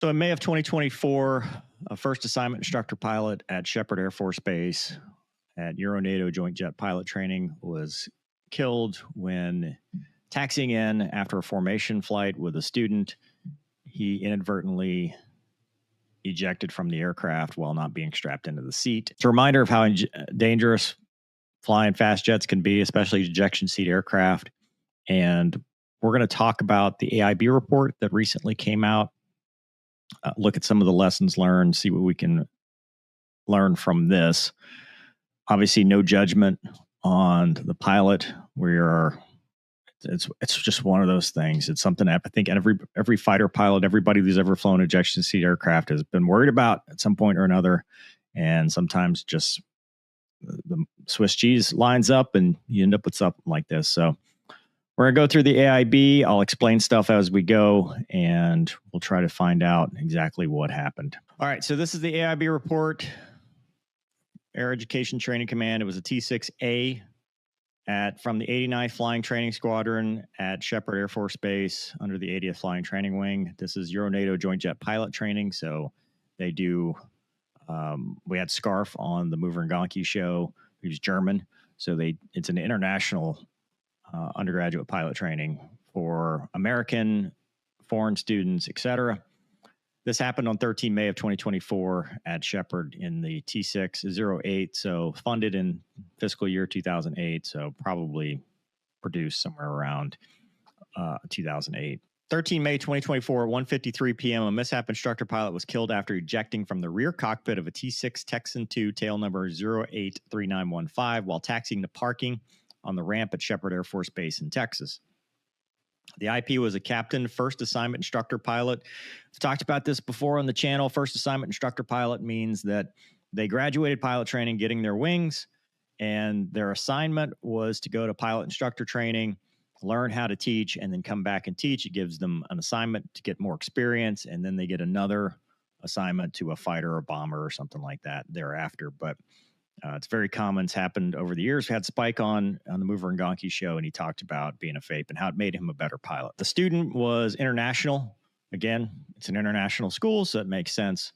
So in May of 2024, a first assignment instructor pilot at Shepherd Air Force Base at Euro-NATO Joint Jet Pilot Training was killed when taxiing in after a formation flight with a student. He inadvertently ejected from the aircraft while not being strapped into the seat. It's a reminder of how dangerous flying fast jets can be, especially ejection seat aircraft. And we're going to talk about the AIB report that recently came out, look at some of the lessons learned, see what we can learn from this. Obviously, no judgment on the pilot. It's just one of those things. It's something that I think every fighter pilot, everybody who's ever flown ejection seat aircraft has been worried about at some point or another. And sometimes just the Swiss cheese lines up and you end up with something like this. So we're going to go through the AIB. I'll explain stuff as we go, and we'll try to find out exactly what happened. All right, so this is the AIB report. Air Education Training Command. It was a T-6A from the 89th Flying Training Squadron at Shepherd Air Force Base under the 80th Flying Training Wing. This is Euro-NATO Joint Jet Pilot Training, so they do. We had Scarf on the Mover and Gonki show. He was German, so it's an international undergraduate pilot training for American, foreign students, etc. This happened on 13 May of 2024 at Shepherd in the T-6A, so funded in fiscal year 2008, so probably produced somewhere around 2008. 13 May 2024 at 1:53 p.m., a Mishap instructor pilot was killed after ejecting from the rear cockpit of a T-6 Texan II, tail number 083915, while taxiing to parking on the ramp at Shepherd Air Force Base in Texas. The IP was a captain, first assignment instructor pilot. I've talked about this before on the channel. First assignment instructor pilot means that they graduated pilot training, getting their wings, and their assignment was to go to pilot instructor training, learn how to teach, and then come back and teach. It gives them an assignment to get more experience, and then they get another assignment to a fighter or bomber or something like that thereafter. But it's very common. It's happened over the years. We had Spike on the Mover and Gonki show, and he talked about being a FAPE and how it made him a better pilot. The student was international. Again, it's an international school, so it makes sense.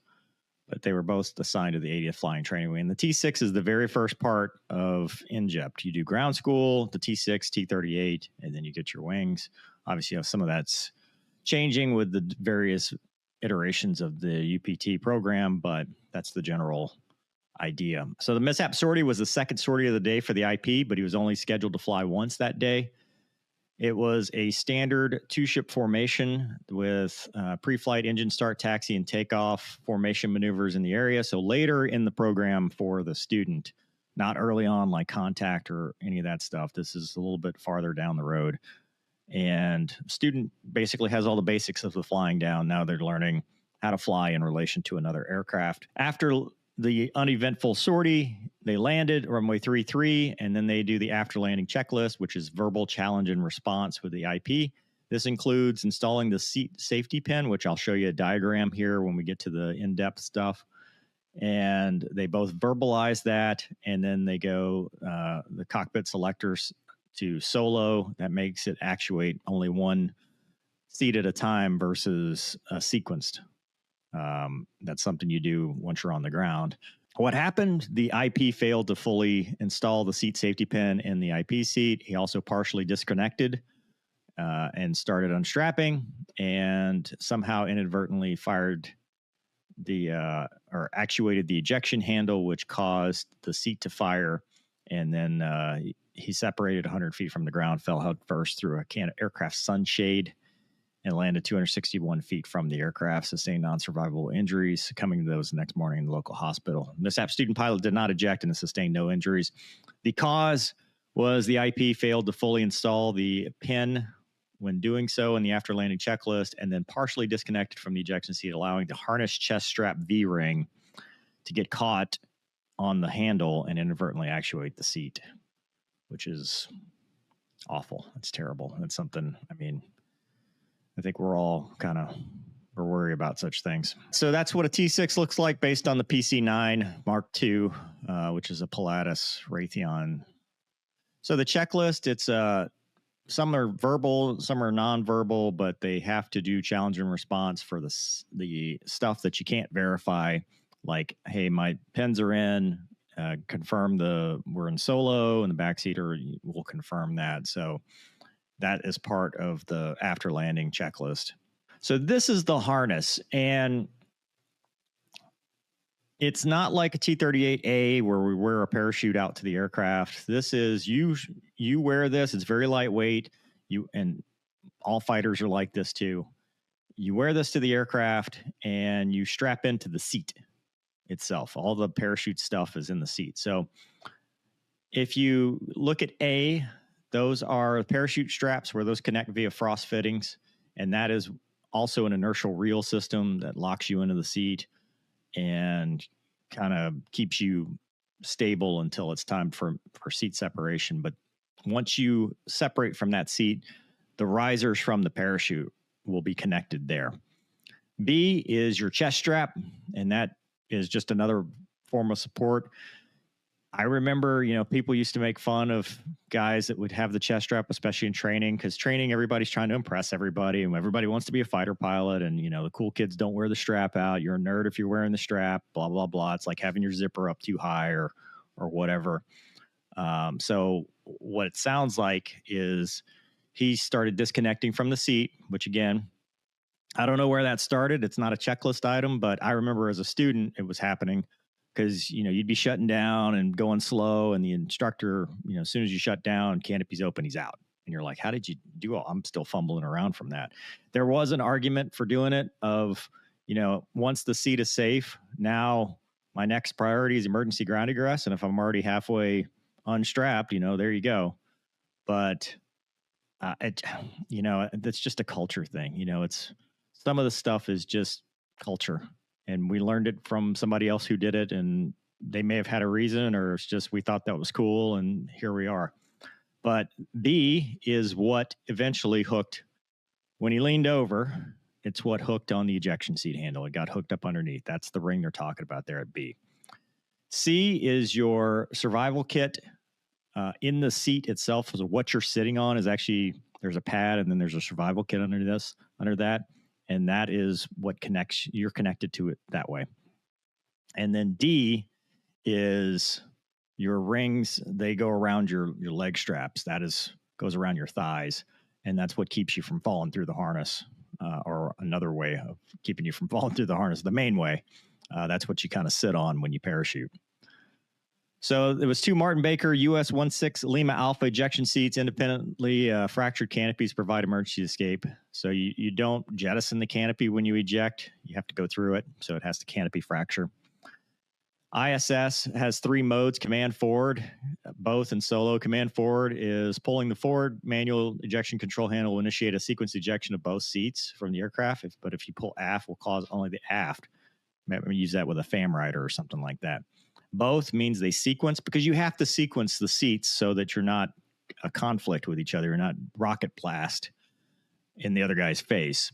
But they were both assigned to the 80th Flying Training Wing. And the T-6 is the very first part of INJEPT. You do ground school, the T-6, T-38, and then you get your wings. Obviously, some of that's changing with the various iterations of the UPT program, but that's the general idea. So the Mishap sortie was the second sortie of the day for the IP, but he was only scheduled to fly once that day. It was a standard two-ship formation with pre-flight engine start, taxi, and takeoff formation maneuvers in the area. So later in the program for the student, not early on like contact or any of that stuff. This is a little bit farther down the road. And student basically has all the basics of the flying down. Now they're learning how to fly in relation to another aircraft. After the uneventful sortie, they landed runway 33, and then they do the after landing checklist, which is verbal challenge and response with the IP. This includes installing the seat safety pin, which I'll show you a diagram here when we get to the in-depth stuff. And they both verbalize that, and then they go the cockpit selectors to solo. That makes it actuate only one seat at a time versus sequenced. That's something you do once you're on the ground. What happened? The IP failed to fully install the seat safety pin in the IP seat. He also partially disconnected and started unstrapping, and somehow inadvertently fired or actuated the ejection handle, which caused the seat to fire. And then he separated 100 feet from the ground, fell head first through a aircraft sunshade, and landed 261 feet from the aircraft, sustained non-survivable injuries, succumbing to those the next morning in the local hospital. Mishap student pilot did not eject and sustained no injuries. The cause was the IP failed to fully install the pin when doing so in the after-landing checklist, and then partially disconnected from the ejection seat, allowing the harness chest strap V-ring to get caught on the handle and inadvertently actuate the seat, which is awful. It's terrible. It's something, I think we're all we're worried about such things. So that's what a T-6 looks like based on the PC-9 Mark II, which is a Pilatus Raytheon. So the checklist, it's some are verbal, some are nonverbal, but they have to do challenge and response for the stuff that you can't verify, like, hey, my pins are in, confirm we're in solo, and the backseater will confirm that. So that is part of the after landing checklist. So this is the harness, and it's not like a T-38A where we wear a parachute out to the aircraft. This is you wear this. It's very lightweight. And all fighters are like this too. You wear this to the aircraft and you strap into the seat itself. All the parachute stuff is in the seat. So if you look at A, those are parachute straps where those connect via frost fittings. And that is also an inertial reel system that locks you into the seat and kind of keeps you stable until it's time for seat separation. But once you separate from that seat, the risers from the parachute will be connected there. B is your chest strap, and that is just another form of support. I remember, people used to make fun of guys that would have the chest strap, especially in training, because training, everybody's trying to impress everybody, and everybody wants to be a fighter pilot. And, the cool kids don't wear the strap out. You're a nerd if you're wearing the strap, blah, blah, blah. It's like having your zipper up too high or whatever. So what it sounds like is he started disconnecting from the seat, which again, I don't know where that started. It's not a checklist item, but I remember as a student, it was happening. Because, you'd be shutting down and going slow, and the instructor, as soon as you shut down, canopy's open, he's out. And you're like, how did you do all? I'm still fumbling around from that. There was an argument for doing it of, once the seat is safe, now my next priority is emergency ground egress. And if I'm already halfway unstrapped, there you go. But, that's just a culture thing. It's some of the stuff is just culture. And we learned it from somebody else who did it, and they may have had a reason, or it's just we thought that was cool, and here we are. But B is what eventually hooked. When he leaned over, it's what hooked on the ejection seat handle. It got hooked up underneath. That's the ring they're talking about there at B. C is your survival kit. In the seat itself, so what you're sitting on is actually, there's a pad, and then there's a survival kit under that. And that is what connects, you're connected to it that way. And then D is your rings. They go around your leg straps. That goes around your thighs. And that's what keeps you from falling through the harness, or another way of keeping you from falling through the harness, the main way. That's what you kind of sit on when you parachute. So there was 2 Martin Baker US 16 Lima Alpha ejection seats, independently fractured canopies provide emergency escape. So you don't jettison the canopy when you eject. You have to go through it. So it has to canopy fracture. ISS has 3 modes: command forward, both in solo. Command forward is pulling the forward manual ejection control handle will initiate a sequence ejection of both seats from the aircraft. But if you pull aft, will cause only the aft. Maybe use that with a FAM rider or something like that. Both means they sequence, because you have to sequence the seats so that you're not a conflict with each other. You're not rocket blast in the other guy's face,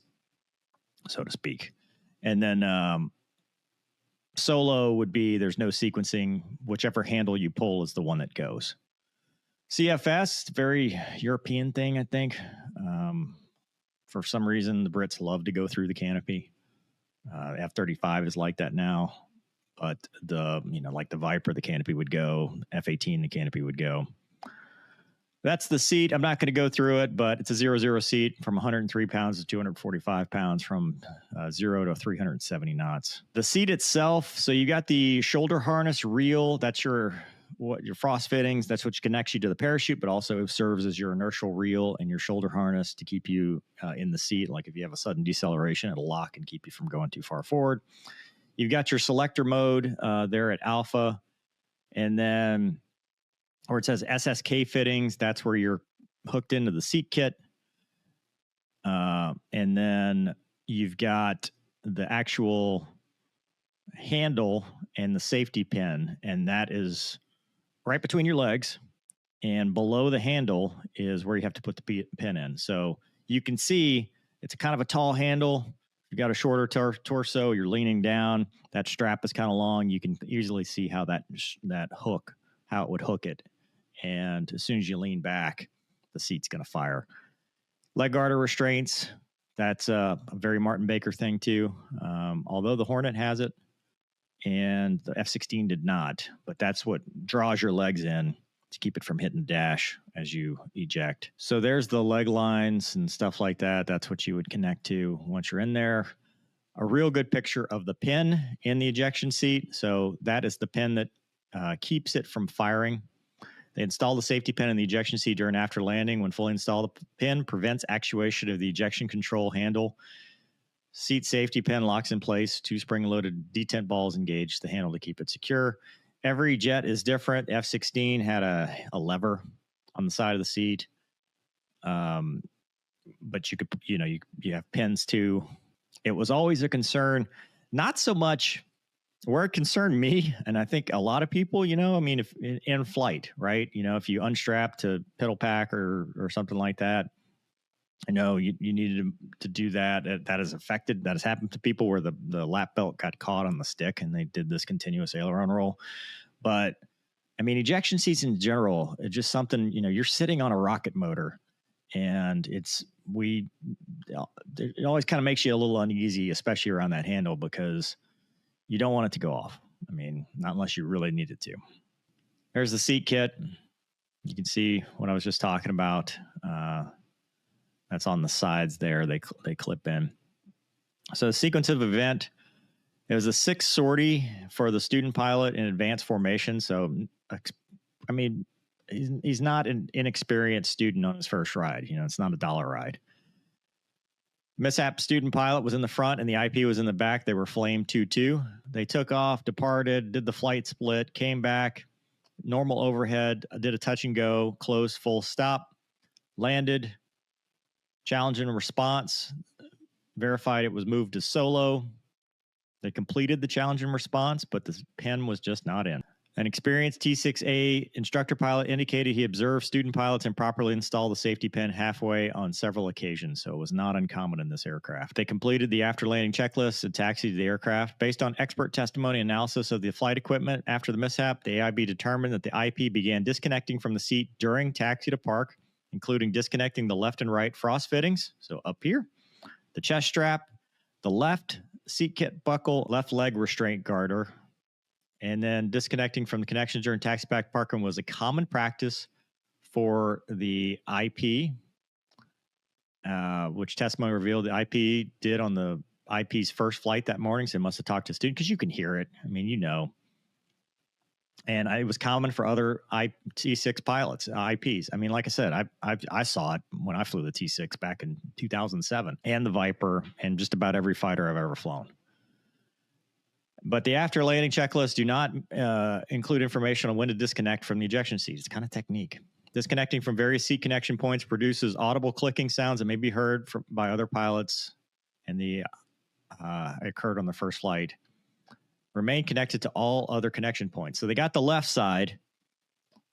so to speak. And then solo would be there's no sequencing. Whichever handle you pull is the one that goes. CFS, very European thing, I think. For some reason, the Brits love to go through the canopy. F-35 is like that now. But like the Viper, the canopy would go. F-18, the canopy would go. That's the seat. I'm not going to go through it, but it's a 0-0 seat from 103 pounds to 245 pounds, from 0 to 370 knots. The seat itself, so you got the shoulder harness reel. That's your frost fittings. That's what connects you to the parachute, but also serves as your inertial reel and your shoulder harness to keep you in the seat. Like if you have a sudden deceleration, it'll lock and keep you from going too far forward. You've got your selector mode there at Alpha. And then where it says SSK fittings, that's where you're hooked into the seat kit. And then you've got the actual handle and the safety pin, and that is right between your legs. And below the handle is where you have to put the pin in. So you can see it's kind of a tall handle. You got a shorter torso, you're leaning down, that strap is kind of long. You can easily see how that hook, how it would hook it. And as soon as you lean back, the seat's going to fire. Leg garter restraints, that's a very Martin Baker thing too. Although the Hornet has it and the F-16 did not, but that's what draws your legs in to keep it from hitting the dash as you eject. So there's the leg lines and stuff like that. That's what you would connect to once you're in there. A real good picture of the pin in the ejection seat. So that is the pin that keeps it from firing. They install the safety pin in the ejection seat during after landing. When fully installed, the pin prevents actuation of the ejection control handle. Seat safety pin locks in place. 2 spring-loaded detent balls engage the handle to keep it secure. Every jet is different. F-16 had a lever on the side of the seat. But you could, you have pins too. It was always a concern, not so much where it concerned me, and I think a lot of people, if in flight, right? If you unstrap to pedal pack or something like that, I know you needed to do that. That has happened to people where the lap belt got caught on the stick and they did this continuous aileron roll. But I mean, ejection seats in general, it's just something, you're sitting on a rocket motor, and it always kind of makes you a little uneasy, especially around that handle, because you don't want it to go off. I mean, not unless you really need it to. There's the seat kit. You can see what I was just talking about. That's on the sides there. They clip in. So the sequence of event, it was a 6 sortie for the student pilot in advanced formation. So, I mean, he's not an inexperienced student on his first ride. It's not a dollar ride. Mishap student pilot was in the front and the IP was in the back. They were flame 2-2. They took off, departed, did the flight split, came back, normal overhead, did a touch and go, close, full stop, landed, challenge and response, verified it was moved to solo. They completed the challenge and response, but the pin was just not in. An experienced T-6A instructor pilot indicated he observed student pilots improperly install the safety pin halfway on several occasions, so it was not uncommon in this aircraft. They completed the after-landing checklist and taxied the aircraft. Based on expert testimony analysis of the flight equipment after the mishap, the AIB determined that the IP began disconnecting from the seat during taxi to park, including disconnecting the left and right frost fittings, so up here, the chest strap, the left seat kit buckle, left leg restraint garter, and then disconnecting from the connections during taxi back parking was a common practice for the IP, which testimony revealed the IP did on the IP's first flight that morning. So they must have talked to a student because you can hear it. I mean, And it was common for other T-6 pilots, IPs. I mean, like I said, I saw it when I flew the T-6 back in 2007 and the Viper and just about every fighter I've ever flown. But the after landing checklists do not include information on when to disconnect from the ejection seat. It's kind of technique. Disconnecting from various seat connection points produces audible clicking sounds that may be heard by other pilots, and occurred on the first flight. Remain connected to all other connection points. So they got the left side,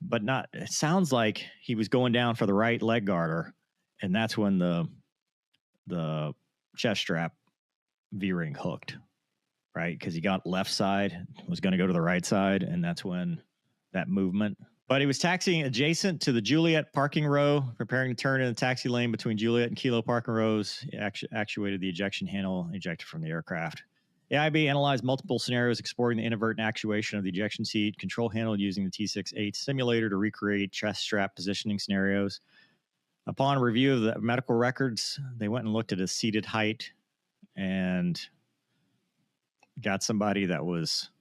but not. It sounds like he was going down for the right leg garter, and that's when the chest strap V-ring hooked. Right, because he got left side, was going to go to the right side, and that's when that movement. But he was taxiing adjacent to the Juliet parking row, preparing to turn in the taxi lane between Juliet and Kilo parking rows. He actuated the ejection handle, ejected from the aircraft. AIB analyzed multiple scenarios exploring the inadvertent actuation of the ejection seat control handle using the T-6A simulator to recreate chest strap positioning scenarios. Upon review of the medical records, they went and looked at his seated height and got somebody that was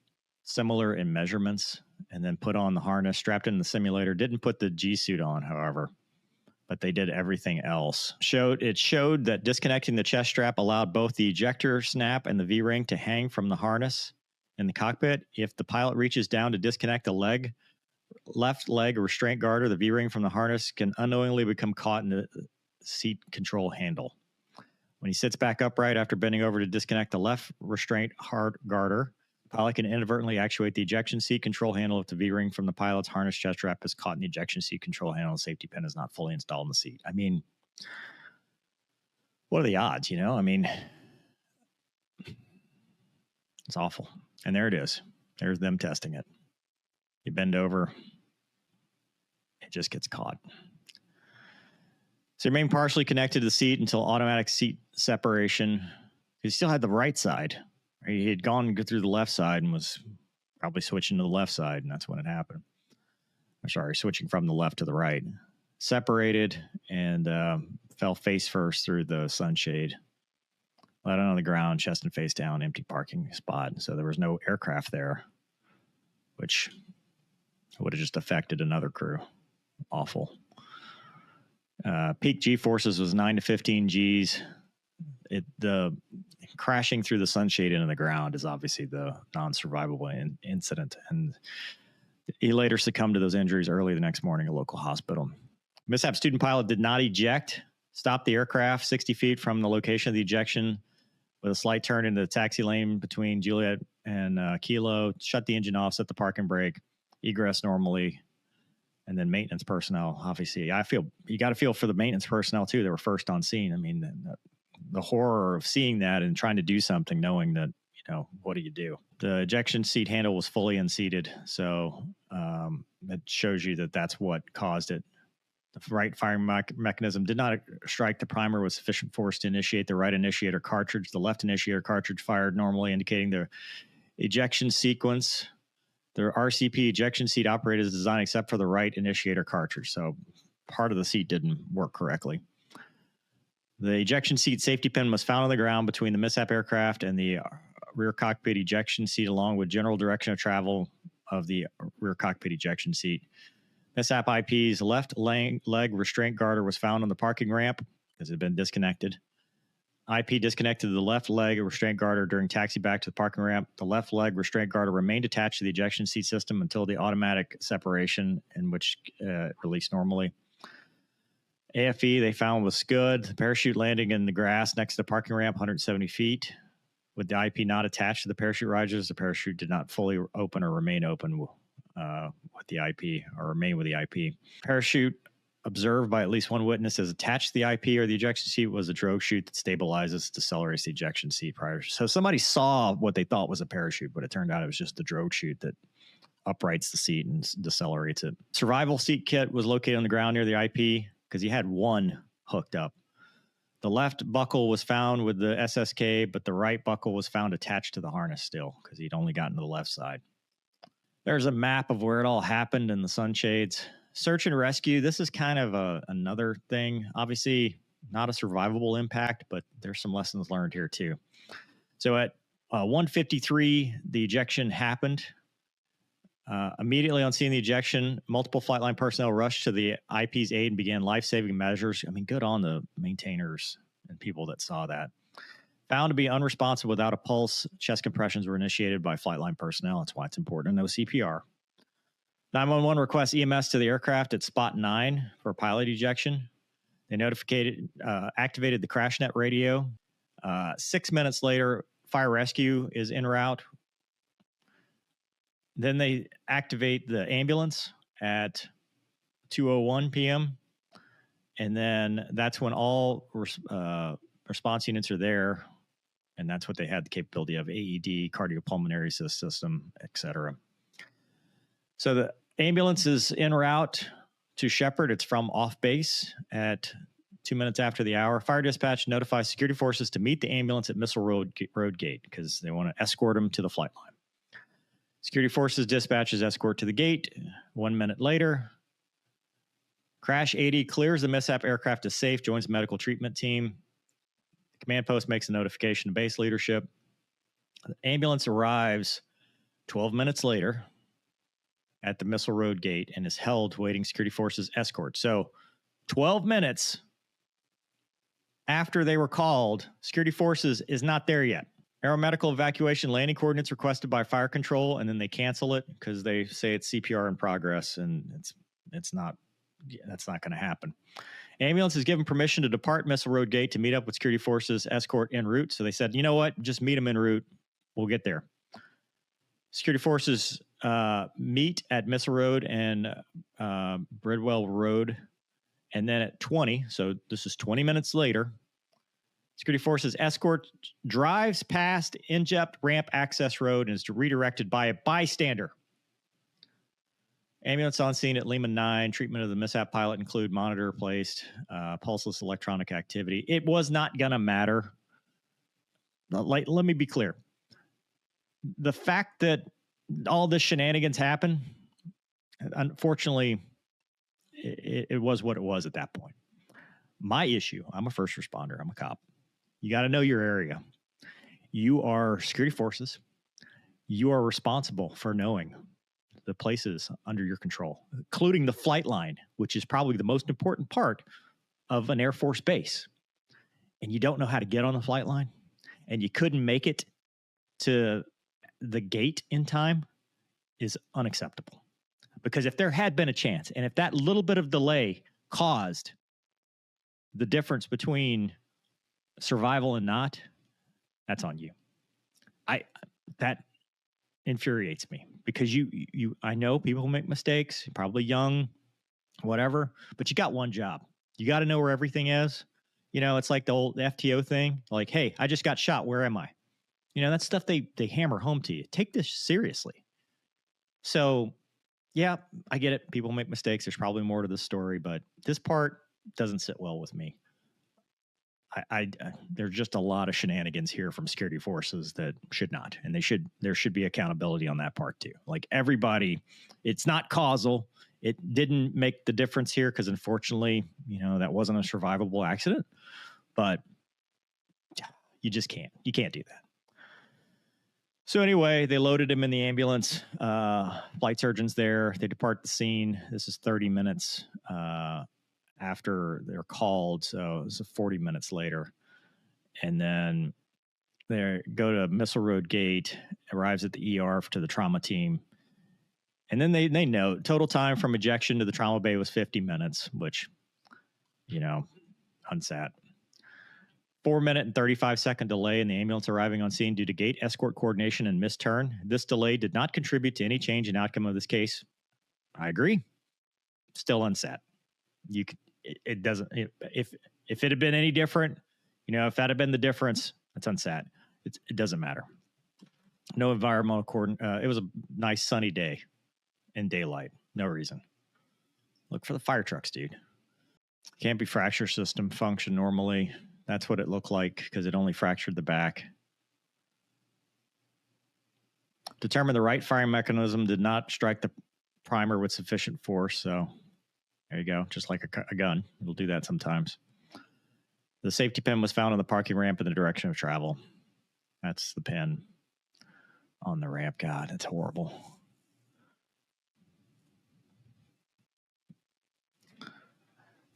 similar in measurements and then put on the harness, strapped in the simulator, didn't put the G suit on, however, but they did everything else. It showed that disconnecting the chest strap allowed both the ejector snap and the V-ring to hang from the harness in the cockpit. If the pilot reaches down to disconnect the left leg restraint garter, the V-ring from the harness can unknowingly become caught in the seat control handle. When he sits back upright after bending over to disconnect the left restraint hard garter, the pilot can inadvertently actuate the ejection seat control handle if the V-ring from the pilot's harness chest strap is caught in the ejection seat control handle and the safety pin is not fully installed in the seat. I mean, what are the odds, I mean, it's awful. And there it is. There's them testing it. You bend over, it just gets caught. So he remained partially connected to the seat until automatic seat separation. He still had the right side. He had gone through the left side and was probably switching to the left side, and that's when it happened. Or sorry, switching from the left to the right. Separated and fell face first through the sunshade. Landed on the ground, chest and face down, empty parking spot. So there was no aircraft there, which would have just affected another crew. Awful. Peak G forces was 9 to 15 Gs. The crashing through the sunshade into the ground is obviously the non-survivable incident, and he later succumbed to those injuries early the next morning at a local hospital. Mishap student pilot did not eject, stopped the aircraft 60 feet from the location of the ejection with a slight turn into the taxi lane between Juliet and Kilo, shut the engine off, set the parking brake, egress normally, and then maintenance personnel. Obviously, you got to feel for the maintenance personnel too. They were first on scene. I mean, the horror of seeing that and trying to do something, knowing that, what do you do? The ejection seat handle was fully unseated, so it shows you that that's what caused it. The right firing mechanism did not strike the primer with sufficient force to initiate the right initiator cartridge. The left initiator cartridge fired normally, indicating the ejection sequence. The RCP ejection seat operated as designed except for the right initiator cartridge, so part of the seat didn't work correctly. The ejection seat safety pin was found on the ground between the Mishap aircraft and the rear cockpit ejection seat, along with general direction of travel of the rear cockpit ejection seat. Mishap IP's left leg restraint garter was found on the parking ramp because it had been disconnected. IP disconnected the left leg restraint garter during taxi back to the parking ramp. The left leg restraint garter remained attached to the ejection seat system until the automatic separation, in which released normally. AFE they found was good. The parachute landing in the grass next to the parking ramp, 170 feet. With the IP not attached to the parachute risers, the parachute did not fully open or remain open with the IP or remain with the IP. Parachute observed by at least one witness as attached to the IP or the ejection seat was a drogue chute that stabilizes, decelerates the ejection seat prior. So somebody saw what they thought was a parachute, but it turned out it was just the drogue chute that uprights the seat and decelerates it. Survival seat kit was located on the ground near the IP because he had one hooked up. The left buckle was found with the SSK, but the right buckle was found attached to the harness still because he'd only gotten to the left side. There's a map of where it all happened in the sunshades. Search and rescue, this is kind of another thing. Obviously, not a survivable impact, but there's some lessons learned here too. So at 1:53, the ejection happened. Immediately on seeing the ejection, multiple flight line personnel rushed to the IP's aid and began life-saving measures. I mean, good on the maintainers and people that saw that. Found to be unresponsive without a pulse, chest compressions were initiated by flight line personnel. That's why it's important to know CPR. 911 requests EMS to the aircraft at spot 9 for pilot ejection. They activated the CrashNet radio. 6 minutes later, fire rescue is en route. Then they activate the ambulance at 2:01 p.m. And then that's when all response units are there. And that's what they had the capability of: AED, cardiopulmonary system, et cetera. So the ambulance is en route to Shepherd. It's from off base at 2 minutes after the hour. Fire dispatch notifies security forces to meet the ambulance at Missile Road Gate because they want to escort them to the flight line. Security forces dispatches escort to the gate. 1 minute later, Crash 80 clears the Mishap aircraft to safe, joins the medical treatment team. The command post makes a notification to base leadership. The ambulance arrives 12 minutes later at the Missile Road Gate and is held waiting security forces escort. So 12 minutes after they were called, security forces is not there yet. Aeromedical evacuation landing coordinates requested by fire control, and then they cancel it because they say it's CPR in progress, and that's not going to happen. Ambulance is given permission to depart Missile Road Gate to meet up with security forces escort en route. So they said, you know what, just meet them en route. We'll get there. Security forces meet at Missile Road and Bridwell Road, and then at 20, so this is 20 minutes later, security forces escort drives past Injept Ramp Access Road and is redirected by a bystander. Ambulance on scene at Lehman 9. Treatment of the Mishap pilot include monitor placed, pulseless electronic activity. It was not going to matter. Let me be clear. The fact that all this shenanigans happen, unfortunately, it was what it was at that point. My issue, I'm a first responder. I'm a cop. You got to know your area. You are security forces. You are responsible for knowing the places under your control, including the flight line, which is probably the most important part of an Air Force base. And you don't know how to get on the flight line, and you couldn't make it to the gate in time is unacceptable. Because if there had been a chance, and if that little bit of delay caused the difference between survival and not, that's on you. That infuriates me, because I know people who make mistakes, probably young, whatever, but you got one job. You got to know where everything is. It's like the old FTO thing. Like, hey, I just got shot. Where am I? That's stuff they hammer home to you. Take this seriously. So, yeah, I get it. People make mistakes. There's probably more to the story, but this part doesn't sit well with me. There's just a lot of shenanigans here from security forces that should not, and there should be accountability on that part too. Like, everybody, it's not causal. It didn't make the difference here because, unfortunately, that wasn't a survivable accident, but you can't do that. So anyway, they loaded him in the ambulance. Flight surgeons there. They depart the scene. This is 30 minutes after they're called, so it's 40 minutes later. And then they go to Missile Road Gate, arrives at the ER to the trauma team. And then they note total time from ejection to the trauma bay was 50 minutes, which, unsat. 4-minute and 35-second delay in the ambulance arriving on scene due to gate escort coordination and misturn. This delay did not contribute to any change in outcome of this case. I agree. Still unsat. It doesn't. If it had been any different, if that had been the difference, it's unsat. It doesn't matter. No environmental coordination. It was a nice sunny day in daylight. No reason. Look for the fire trucks, dude. Can't be fracture system function normally. That's what it looked like because it only fractured the back. Determine the right firing mechanism did not strike the primer with sufficient force. So there you go. Just like a gun. It'll do that sometimes. The safety pin was found on the parking ramp in the direction of travel. That's the pin on the ramp. God, it's horrible.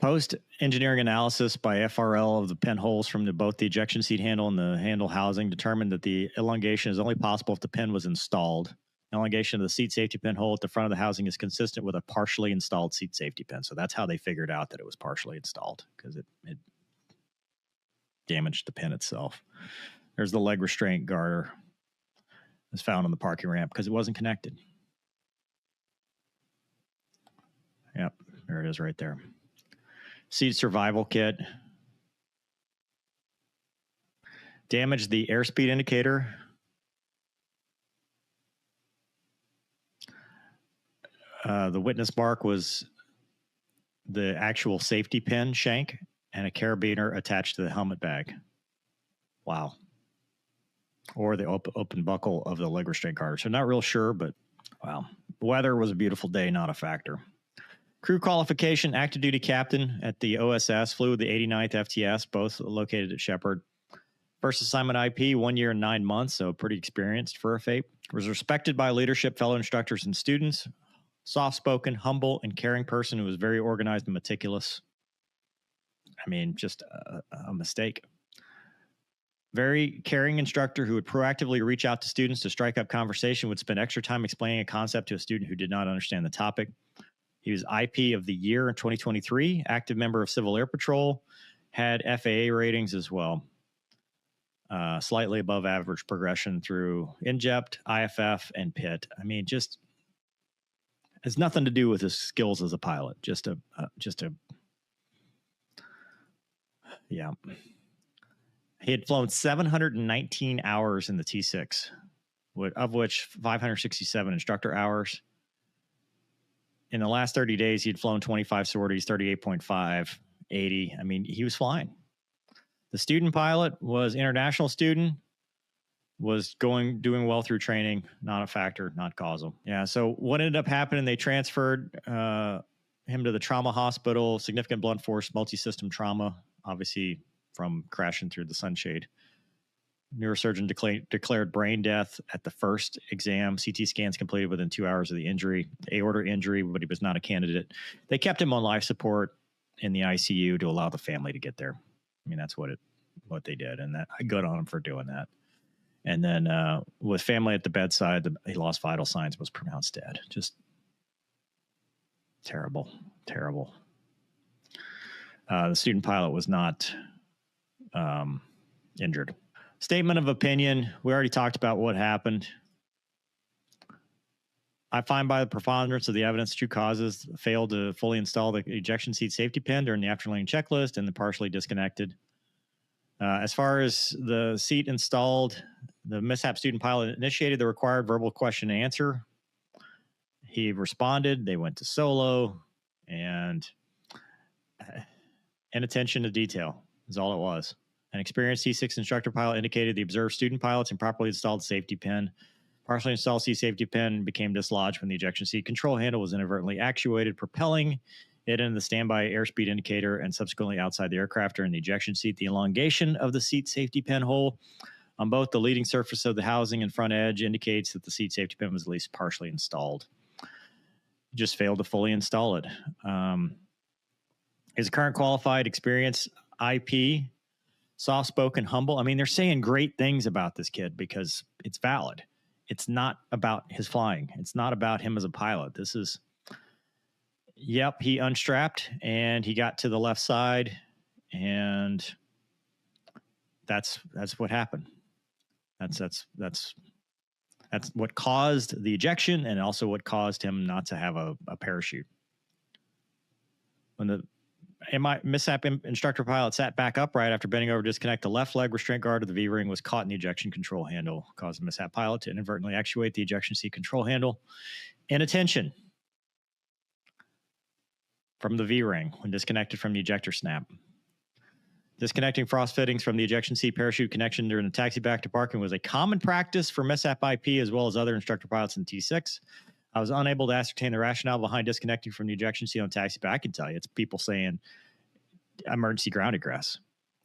Post-engineering analysis by FRL of the pin holes from both the ejection seat handle and the handle housing determined that the elongation is only possible if the pin was installed. Elongation of the seat safety pin hole at the front of the housing is consistent with a partially installed seat safety pin. So that's how they figured out that it was partially installed, because it damaged the pin itself. There's the leg restraint garter. It was found on the parking ramp because it wasn't connected. Yep, there it is right there. Seat survival kit. Damaged the airspeed indicator. The witness mark was the actual safety pin shank and a carabiner attached to the helmet bag. Wow. Or the open buckle of the leg restraint garter. So not real sure, but wow. The weather was a beautiful day, not a factor. Crew qualification, active duty captain at the OSS, flew with the 89th FTS, both located at Shepherd. First assignment IP, 1 year and 9 months, so pretty experienced for a FAPE. Was respected by leadership, fellow instructors, and students. Soft-spoken, humble, and caring person who was very organized and meticulous. I mean, just a mistake. Very caring instructor who would proactively reach out to students to strike up conversation, would spend extra time explaining a concept to a student who did not understand the topic. He was IP of the year in 2023, active member of Civil Air Patrol, had FAA ratings as well. Slightly above average progression through INJEPT, IFF, and PIT. I mean, just has nothing to do with his skills as a pilot. Yeah. He had flown 719 hours in the T-6, of which 567 instructor hours. in the last 30 days, he'd flown 25 sorties, 38.5, 80. I mean, he was flying. The student pilot was international student, was doing well through training, not a factor, not causal. Yeah. So what ended up happening? They transferred him to the trauma hospital, significant blunt force, multi-system trauma, obviously from crashing through the sunshade. Neurosurgeon declared brain death at the first exam. CT scans completed within 2 hours of the injury. Aorta injury, but he was not a candidate. They kept him on life support in the ICU to allow the family to get there. I mean, that's what they did, and that I good on him for doing that. And then with family at the bedside, he lost vital signs, was pronounced dead. Just terrible, terrible. The student pilot was not injured. Statement of opinion. We already talked about what happened. I find by the preponderance of the evidence, true causes failed to fully install the ejection seat safety pin during the after-landing checklist and then partially disconnected. As far as the seat installed, the Mishap student pilot initiated the required verbal question and answer. He responded. They went to solo, and attention to detail is all it was. An experienced T-6 instructor pilot indicated the observed student pilots improperly installed safety pin. Partially installed seat safety pin became dislodged when the ejection seat control handle was inadvertently actuated, propelling it into the standby airspeed indicator and subsequently outside the aircraft during the ejection seat. The elongation of the seat safety pin hole on both the leading surface of the housing and front edge indicates that the seat safety pin was at least partially installed. He just failed to fully install it. His current qualified experience, IP, soft-spoken, humble. I mean, they're saying great things about this kid because it's valid. It's not about his flying. It's not about him as a pilot. This is, yep, he unstrapped and he got to the left side, and that's what happened. That's what caused the ejection and also what caused him not to have a parachute. When the Mishap instructor pilot sat back upright after bending over to disconnect the left leg restraint guard of the V-ring, was caught in the ejection control handle, caused the Mishap pilot to inadvertently actuate the ejection seat control handle. Inattention from the V-ring when disconnected from the ejector snap. Disconnecting frost fittings from the ejection seat parachute connection during the taxi back to parking was a common practice for Mishap IP as well as other instructor pilots in T-6. I was unable to ascertain the rationale behind disconnecting from the ejection seat on taxi, but I can tell you, it's people saying emergency ground egress.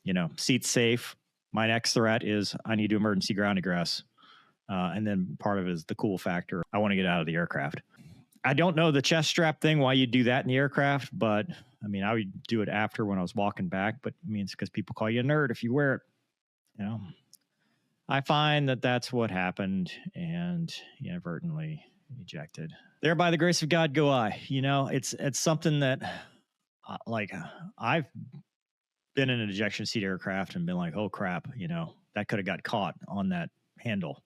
You know, seat's safe. My next threat is I need to emergency ground egress. And then part of it is the cool factor. I want to get out of the aircraft. I don't know the chest strap thing, why you do that in the aircraft, but I mean, I would do it after when I was walking back, but I mean, it's because people call you a nerd if you wear it. You know, I find that that's what happened, and he inadvertently ejected. There, by the grace of God, go I. You know, it's something that, like, I've been in an ejection seat aircraft and been like, oh crap, you know, that could have got caught on that handle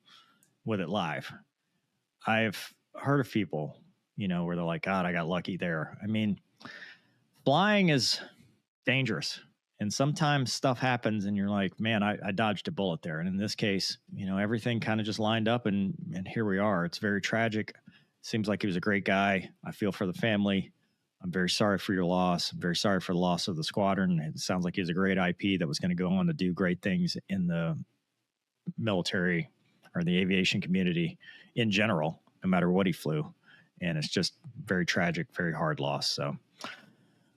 with it live. I've heard of people, you know, where they're like, God, I got lucky there. I mean, flying is dangerous. And sometimes stuff happens and you're like, man, I dodged a bullet there. And in this case, you know, everything kind of just lined up and here we are. It's very tragic. Seems like he was a great guy. I feel for the family. I'm very sorry for your loss. I'm very sorry for the loss of the squadron. It sounds like he was a great IP that was going to go on to do great things in the military or the aviation community in general, no matter what he flew. And it's just very tragic, very hard loss. So,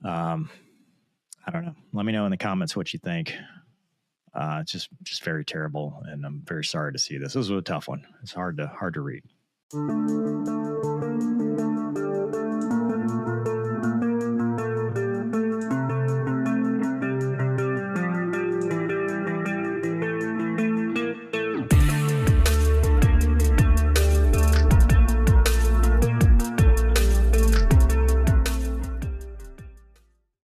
I don't know. Let me know in the comments what you think. It's just very terrible, and I'm very sorry to see this. This was a tough one. It's hard to read.